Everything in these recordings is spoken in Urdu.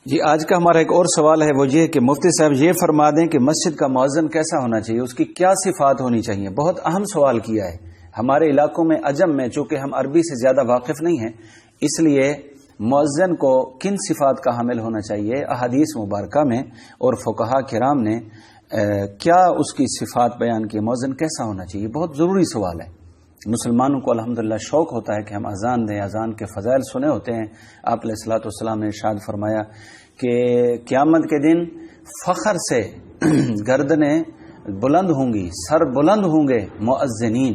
جی آج کا ہمارا ایک اور سوال ہے، وہ یہ کہ مفتی صاحب یہ فرما دیں کہ مسجد کا مؤذن کیسا ہونا چاہیے، اس کی کیا صفات ہونی چاہیے؟ بہت اہم سوال کیا ہے۔ ہمارے علاقوں میں عجم میں چونکہ ہم عربی سے زیادہ واقف نہیں ہیں، اس لیے مؤذن کو کن صفات کا حامل ہونا چاہیے، احادیث مبارکہ میں اور فقہاء کرام نے کیا اس کی صفات بیان کی، مؤذن کیسا ہونا چاہیے، بہت ضروری سوال ہے۔ مسلمانوں کو الحمدللہ شوق ہوتا ہے کہ ہم اذان دیں، اذان کے فضائل سنے ہوتے ہیں۔ آپ علیہ الصلوۃ والسلام نے ارشاد فرمایا کہ قیامت کے دن فخر سے گردنیں بلند ہوں گی، سر بلند ہوں گے مؤذنین،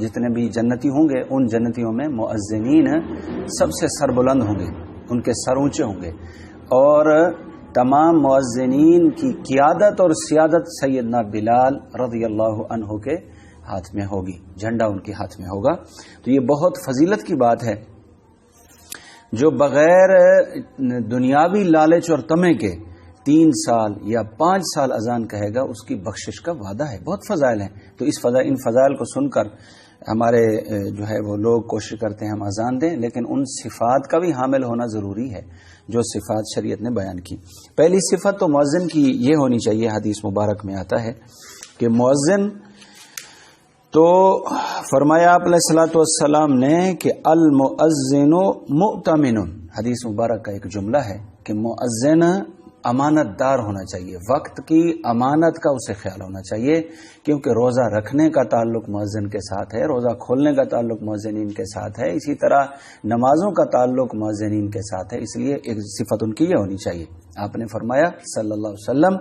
جتنے بھی جنتی ہوں گے ان جنتیوں میں مؤذنین سب سے سر بلند ہوں گے، ان کے سر اونچے ہوں گے، اور تمام مؤذنین کی قیادت اور سیادت سیدنا بلال رضی اللہ عنہ کے ہاتھ میں ہوگی، جھنڈا ان کے ہاتھ میں ہوگا۔ تو یہ بہت فضیلت کی بات ہے۔ جو بغیر دنیاوی لالچ اور طمع کے 3 سال یا 5 سال اذان کہے گا، اس کی بخشش کا وعدہ ہے، بہت فضائل ہیں۔ تو ان فضائل کو سن کر ہمارے جو ہے وہ لوگ کوشش کرتے ہیں ہم اذان دیں، لیکن ان صفات کا بھی حامل ہونا ضروری ہے جو صفات شریعت نے بیان کی۔ پہلی صفت تو مؤذن کی یہ ہونی چاہیے، حدیث مبارک میں آتا ہے کہ مؤذن تو فرمایا آپ علیہ الصلوۃ والسلام نے کہ المؤذن مؤتمن، حدیث مبارک کا ایک جملہ ہے کہ مؤذن امانت دار ہونا چاہیے، وقت کی امانت کا اسے خیال ہونا چاہیے، کیونکہ روزہ رکھنے کا تعلق مؤذن کے ساتھ ہے، روزہ کھولنے کا تعلق مؤذنین کے ساتھ ہے، اسی طرح نمازوں کا تعلق مؤذنین کے ساتھ ہے، اس لیے ایک صفت ان کی یہ ہونی چاہیے۔ آپ نے فرمایا صلی اللہ علیہ وسلم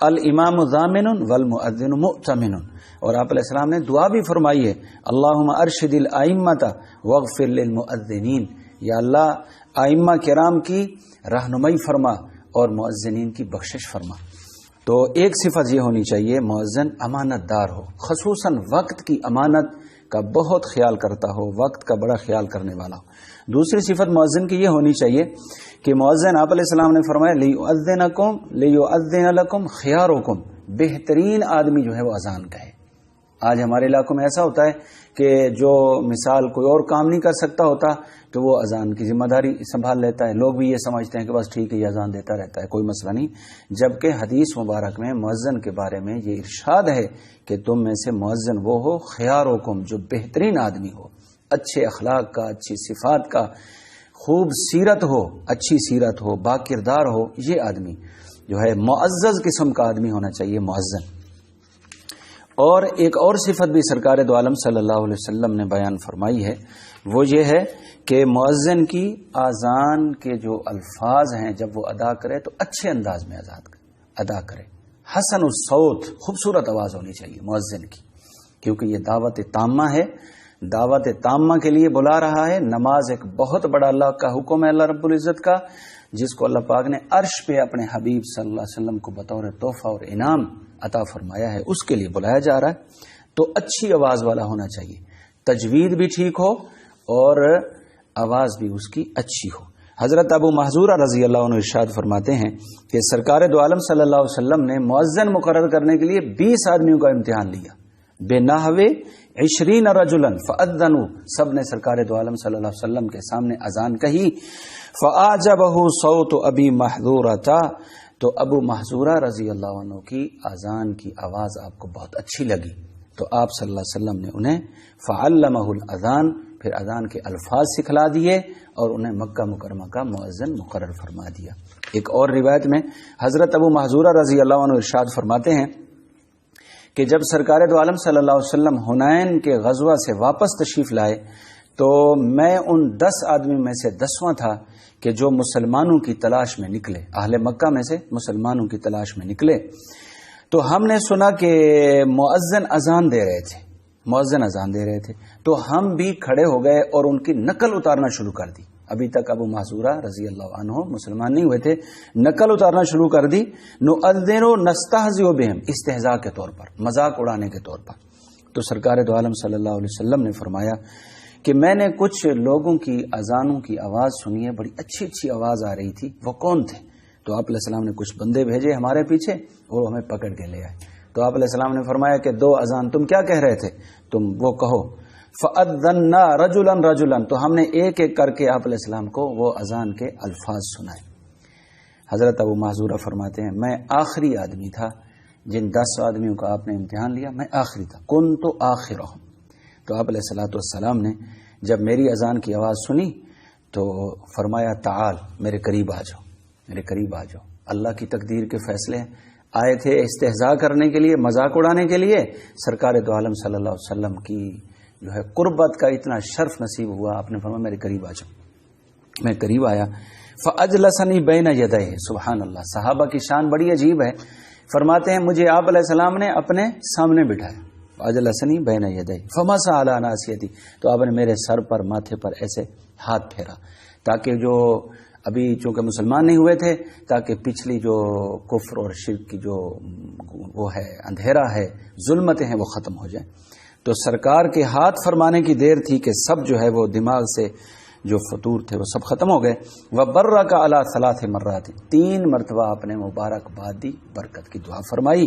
الامام ضامن والمؤذن مؤتمن، اور آپ علیہ السلام نے دعا بھی فرمائی ہے اللہم ارشد الائمۃ واغفر للمؤذنین، یا اللہ ائمہ کرام کی رہنمائی فرما اور مؤذنین کی بخشش فرما۔ تو ایک صفت یہ ہونی چاہیے مؤذن امانت دار ہو، خصوصاً وقت کی امانت کا بہت خیال کرتا ہو، وقت کا بڑا خیال کرنے والا ہو۔ دوسری صفت مؤذن کی یہ ہونی چاہیے کہ مؤذن آپ علیہ السلام نے فرمایا لیؤذن لکم خیارکم، بہترین آدمی جو ہے وہ اذان کہے۔ آج ہمارے علاقوں میں ایسا ہوتا ہے کہ جو مثال کوئی اور کام نہیں کر سکتا ہوتا تو وہ اذان کی ذمہ داری سنبھال لیتا ہے، لوگ بھی یہ سمجھتے ہیں کہ بس ٹھیک ہے یہ اذان دیتا رہتا ہے، کوئی مسئلہ نہیں، جبکہ حدیث مبارک میں مؤذن کے بارے میں یہ ارشاد ہے کہ تم میں سے مؤذن وہ ہو خیارکم، جو بہترین آدمی ہو، اچھے اخلاق کا، اچھی صفات کا، خوب سیرت ہو، اچھی سیرت ہو، با کردار ہو، یہ آدمی جو ہے معزز قسم کا آدمی ہونا چاہیے مؤذن۔ اور ایک اور صفت بھی سرکار دو عالم صلی اللہ علیہ وسلم نے بیان فرمائی ہے، وہ یہ ہے کہ مؤذن کی اذان کے جو الفاظ ہیں جب وہ ادا کرے تو اچھے انداز میں ادا کرے، حسن الصوت، خوبصورت آواز ہونی چاہیے مؤذن کی، کیونکہ یہ دعوت تامہ ہے، دعوت تامہ کے لیے بلا رہا ہے۔ نماز ایک بہت بڑا اللہ کا حکم ہے، اللہ رب العزت کا، جس کو اللہ پاک نے عرش پہ اپنے حبیب صلی اللہ علیہ وسلم کو بطور تحفہ اور انعام عطا فرمایا ہے، اس کے لیے بلایا جا رہا ہے۔ تو اچھی آواز والا ہونا چاہیے، تجوید بھی ٹھیک ہو اور آواز بھی اس کی اچھی ہو۔ حضرت ابو محذورہ رضی اللہ عنہ ارشاد فرماتے ہیں کہ سرکار دو عالم صلی اللہ علیہ وسلم نے مؤذن مقرر کرنے کے لیے 20 آدمیوں کا امتحان لیا، بے نحو 20 رجلا فاذنوا، سب نے سرکار دو عالم صلی اللہ علیہ وسلم کے سامنے اذان کہی، فاعجبہ صوت ابی محذورہ، تو ابو محذورہ رضی اللہ عنہ کی اذان کی آواز آپ کو بہت اچھی لگی، تو آپ صلی اللہ علیہ وسلم نے انہیں فعلمہ الاذان، پھر اذان کے الفاظ سکھلا دیے اور انہیں مکہ مکرمہ کا مؤذن مقرر فرما دیا۔ ایک اور روایت میں حضرت ابو محذورہ رضی اللہ عنہ ارشاد فرماتے ہیں کہ جب سرکار دو عالم صلی اللہ علیہ وسلم حنین کے غزوہ سے واپس تشریف لائے تو میں ان 10 آدمی میں سے 10واں تھا کہ جو مسلمانوں کی تلاش میں نکلے، اہل مکہ میں سے مسلمانوں کی تلاش میں نکلے، تو ہم نے سنا کہ مؤذن اذان دے رہے تھے، تو ہم بھی کھڑے ہو گئے اور ان کی نقل اتارنا شروع کر دی۔ ابھی تک ابو محذورہ رضی اللہ عنہ مسلمان نہیں ہوئے تھے، نقل اتارنا شروع کر دی، نؤذن نستہزئ بہم، استہزاء کے طور پر، مذاق اڑانے کے طور پر۔ تو سرکار دو عالم صلی اللہ علیہ وسلم نے فرمایا کہ میں نے کچھ لوگوں کی اذانوں کی آواز سنی ہے، بڑی اچھی اچھی آواز آ رہی تھی، وہ کون تھے؟ تو آپ علیہ السلام نے کچھ بندے بھیجے ہمارے پیچھے، وہ ہمیں پکڑ کے لے آئے۔ تو آپ علیہ السلام نے فرمایا کہ 2 اذان تم کیا کہہ رہے تھے؟ تم وہ کہو۔ فَأَذَّنَّا رَجُلًا رَجُلًا، تو ہم نے ایک ایک کر کے آپ علیہ السلام کو وہ اذان کے الفاظ سنائے۔ حضرت ابو محذورہ فرماتے ہیں میں آخری آدمی تھا جن 10 آدمیوں کا آپ نے امتحان لیا، میں آخری تھا، کنت آخرہم۔ تو آپ علیہ الصلوۃ والسلام نے جب میری اذان کی آواز سنی تو فرمایا تعال، میرے قریب آ جاؤ، میرے قریب آ جاؤ۔ اللہ کی تقدیر کے فیصلے آئے تھے استہزاء کرنے کے لیے، مذاق اڑانے کے لیے، سرکار دو عالم صلی اللہ علیہ وسلم کی جو ہے قربت کا اتنا شرف نصیب ہوا، آپ نے فرمایا میرے قریب آ جاؤ۔ میں قریب آیا، فاجلسنی بین یدیہ، سبحان اللہ، صحابہ کی شان بڑی عجیب ہے۔ فرماتے ہیں مجھے آپ علیہ السلام نے اپنے سامنے بٹھایا، فاجلسنی بین یدیہ فمسح علی ناصیتی، تو آپ نے میرے سر پر، ماتھے پر ایسے ہاتھ پھیرا، تاکہ جو ابھی چونکہ مسلمان نہیں ہوئے تھے، تاکہ پچھلی جو کفر اور شرک کی جو وہ ہے اندھیرا ہے، ظلمتیں ہیں، وہ ختم ہو جائیں۔ تو سرکار کے ہاتھ فرمانے کی دیر تھی کہ سب جو ہے وہ دماغ سے جو فطور تھے وہ سب ختم ہو گئے۔ وبرک علی 3 مرات، 3 مرتبہ آپ نے مبارکباد دی، برکت کی دعا فرمائی۔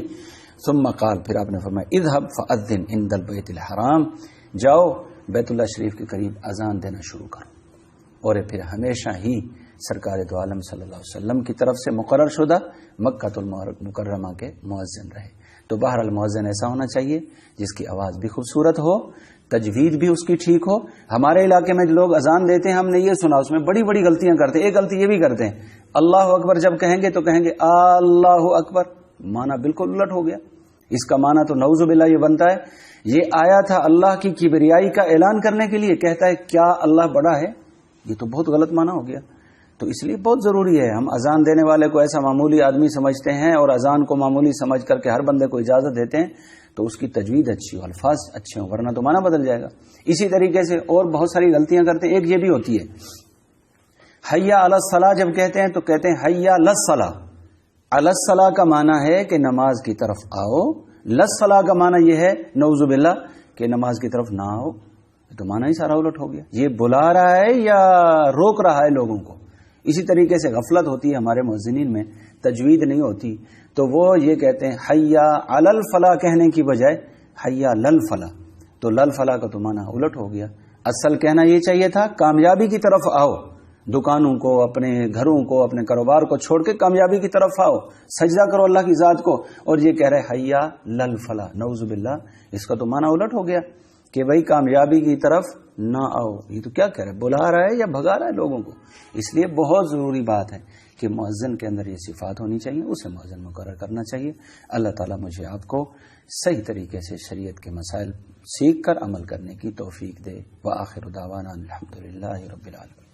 ثم قال، پھر آپ نے فرمایا اذهب فاذن عند البیت الحرام، جاؤ بیت اللہ شریف کے قریب اذان دینا شروع کرو۔ اور پھر ہمیشہ ہی سرکار دو عالم صلی اللہ علیہ وسلم کی طرف سے مقرر شدہ مکہ المکرمہ کے مؤذن رہے۔ تو بہرحال مؤذن ایسا ہونا چاہیے جس کی آواز بھی خوبصورت ہو، تجوید بھی اس کی ٹھیک ہو۔ ہمارے علاقے میں لوگ اذان دیتے ہیں، ہم نے یہ سنا، اس میں بڑی بڑی غلطیاں کرتے ہیں۔ ایک غلطی یہ بھی کرتے ہیں، اللہ اکبر جب کہیں گے تو کہیں گے اللہ اکبر، معنی بالکل الٹ ہو گیا۔ اس کا معنی تو نعوذ باللہ یہ بنتا ہے یہ آیا تھا اللہ کی کبریائی کا اعلان کرنے کے لیے، کہتا ہے کیا اللہ بڑا ہے، یہ تو بہت غلط معنی ہو گیا۔ تو اس لیے بہت ضروری ہے، ہم اذان دینے والے کو ایسا معمولی آدمی سمجھتے ہیں اور اذان کو معمولی سمجھ کر کے ہر بندے کو اجازت دیتے ہیں، تو اس کی تجوید اچھی ہو، الفاظ اچھے ہوں، ورنہ تو معنی بدل جائے گا۔ اسی طریقے سے اور بہت ساری غلطیاں کرتے ہیں۔ ایک یہ بھی ہوتی ہے، حیا علی الصلاۃ جب کہتے ہیں تو کہتے ہیں حیا للصلاۃ۔ علی الصلاۃ کا معنی ہے کہ نماز کی طرف آؤ، للصلاۃ کا معنی یہ ہے نعوذ باللہ کہ نماز کی طرف نہ آؤ۔ تو معنی ہی سارا الٹ ہو گیا، یہ بلا رہا ہے یا روک رہا ہے لوگوں کو۔ اسی طریقے سے غفلت ہوتی ہے ہمارے مؤذنین میں، تجوید نہیں ہوتی، تو وہ یہ کہتے ہیں حیا علی الفلاح کہنے کی بجائے حیا للفلاح، تو للفلاح کا تو معنی الٹ ہو گیا۔ اصل کہنا یہ چاہیے تھا کامیابی کی طرف آؤ، دکانوں کو، اپنے گھروں کو، اپنے کاروبار کو چھوڑ کے کامیابی کی طرف آؤ، سجدہ کرو اللہ کی ذات کو، اور یہ کہہ رہے حیا للفلاح، نعوذ باللہ، اس کا تو معنی الٹ ہو گیا کہ بھائی کامیابی کی طرف نہ آؤ۔ یہ تو کیا کہہ رہا ہے، بلا رہا ہے یا بھگا رہا ہے لوگوں کو؟ اس لیے بہت ضروری بات ہے کہ مؤذن کے اندر یہ صفات ہونی چاہیے، اسے مؤذن مقرر کرنا چاہیے۔ اللہ تعالیٰ مجھے آپ کو صحیح طریقے سے شریعت کے مسائل سیکھ کر عمل کرنے کی توفیق دے۔ وآخر دعوانا الحمدللہ رب العالمین۔